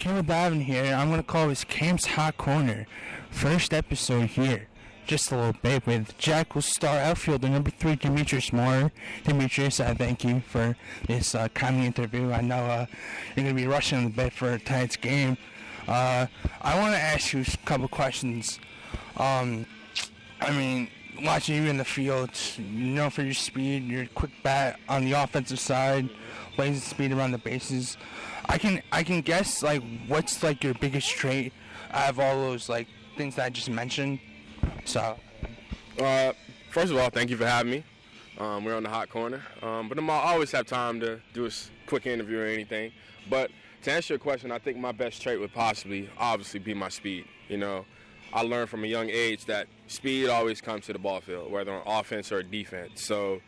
Caleb Davin here. I'm going to call this Camp's Hot Corner. First episode here. Just a little bit with Jackals star outfielder number 3, Demetrius Moore. Demetrius, I thank you for this kind interview. I know you're going to be rushing a bit for tonight's game. I want to ask you a couple questions. Watching you in the field, for your speed, your quick bat on the offensive side, blazing speed around the bases. I can guess what's your biggest trait out of all those things that I just mentioned. So, first of all, thank you for having me. We're on the hot corner, but I always have time to do a quick interview or anything. But to answer your question, I think my best trait would obviously be my speed. I learned from a young age that speed always comes to the ball field, whether on offense or defense. So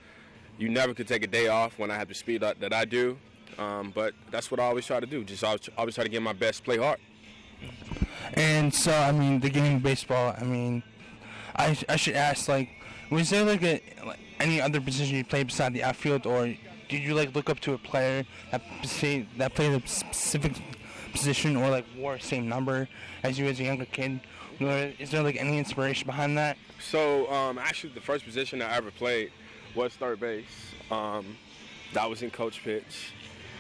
you never could take a day off when I have the speed that I do. But that's what I always try to do. Just always try to get my best, play hard. And so, the game of baseball, I should ask, was there any other position you played beside the outfield, or did you look up to a player that played a specific position or wore the same number as you as a younger kid? Is there any inspiration behind that? So actually the first position I ever played was third base. That was in coach pitch.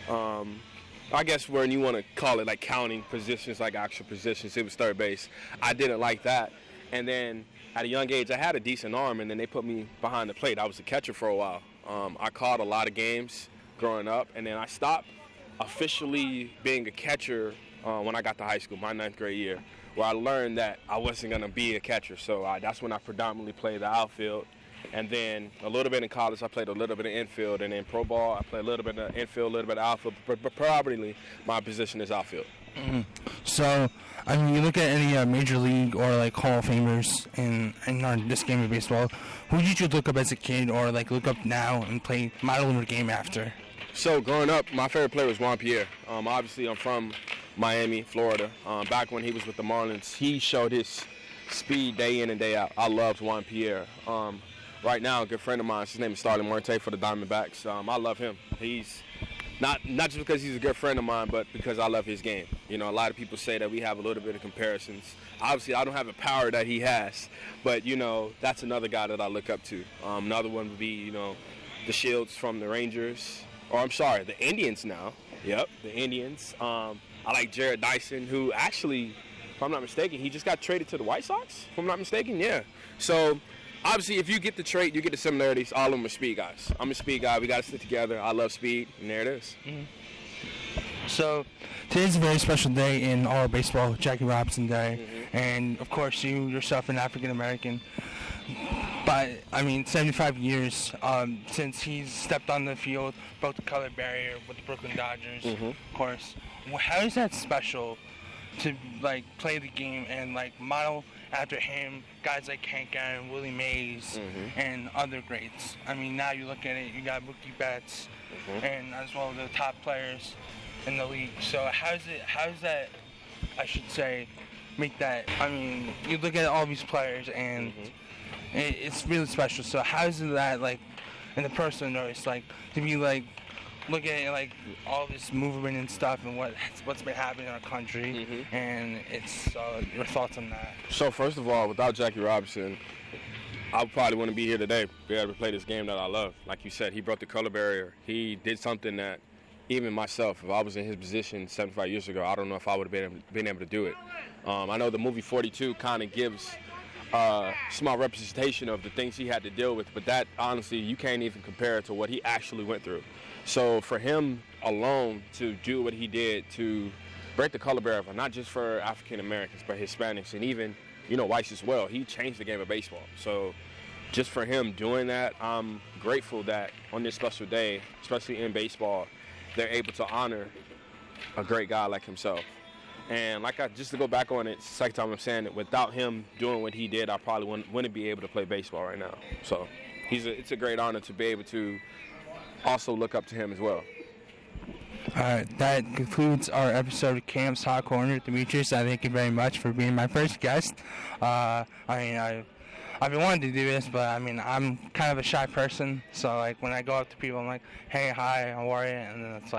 I guess when you want to call it counting positions, actual positions, it was third base. I didn't like that. And then at a young age, I had a decent arm, and then they put me behind the plate. I was a catcher for a while. I caught a lot of games growing up, and then I stopped officially being a catcher when I got to high school, my 9th grade year, where I learned that I wasn't going to be a catcher. So that's when I predominantly played the outfield. And then a little bit in college, I played a little bit of infield. And in pro ball, I played a little bit of infield, a little bit of outfield. But probably my position is outfield. Mm-hmm. So, you look at any major league or Hall of Famers in this game of baseball, who did you look up as a kid or look up now and play model your game after? So growing up, my favorite player was Juan Pierre. Obviously, I'm from Miami, Florida. Back when he was with the Marlins, he showed his speed day in and day out. I loved Juan Pierre. Right now, a good friend of mine, his name is Starling Marte for the Diamondbacks. I love him. He's not just because he's a good friend of mine, but because I love his game. A lot of people say that we have a little bit of comparisons. Obviously, I don't have the power that he has, but, that's another guy that I look up to. Another one would be, the Shields from the Rangers. The Indians now. Yep, the Indians. I like Jared Dyson, who actually, if I'm not mistaken, he just got traded to the White Sox, if I'm not mistaken. Yeah. So, obviously, if you get the trait, you get the similarities. All of them are speed guys. I'm a speed guy. We got to stick together. I love speed, and there it is. Mm-hmm. So, today's a very special day in all of baseball, Jackie Robinson Day. Mm-hmm. And, of course, you yourself an African-American. But, 75 years since he's stepped on the field, broke the color barrier with the Brooklyn Dodgers, mm-hmm. Of course. How is that special to, play the game and, model after him guys like Hank Aaron, Willie Mays, mm-hmm. and other greats? Now you look at it, you got Mookie Betts, mm-hmm. and as well the top players in the league. So how does that, I should say, make that, you look at all these players and mm-hmm. It's really special. So how is it that, in the personal notice, to be, look at, all this movement and stuff and what's been happening in our country, mm-hmm. and it's, your thoughts on that? So, first of all, without Jackie Robinson, I probably wouldn't be here today, be able to play this game that I love. Like you said, he broke the color barrier. He did something that even myself, if I was in his position 75 years ago, I don't know if I would have been able to do it. I know the movie 42 kind of gives small representation of the things he had to deal with, but that, honestly, you can't even compare it to what he actually went through. So for him alone to do what he did, to break the color barrier, not just for African Americans, but Hispanics and even, whites as well, he changed the game of baseball. So just for him doing that, I'm grateful that on this special day, especially in baseball, they're able to honor a great guy like himself. And just to go back on it, second time I'm saying it, without him doing what he did, I probably wouldn't be able to play baseball right now. So it's a great honor to be able to also look up to him as well. All right, that concludes our episode of Camp's Hot Corner. Demetrius, I thank you very much for being my first guest. I've been wanting to do this, but I'm kind of a shy person. So when I go up to people, I'm like, "Hey, hi, how are you?" And then it's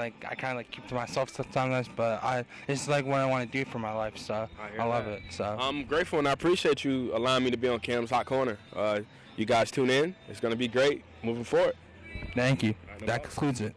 I kind of like keep to myself sometimes, but it's like what I want to do for my life, so I love it. So I'm grateful and I appreciate you allowing me to be on Cam's Hot Corner. You guys tune in. It's going to be great moving forward. Thank you. That concludes it.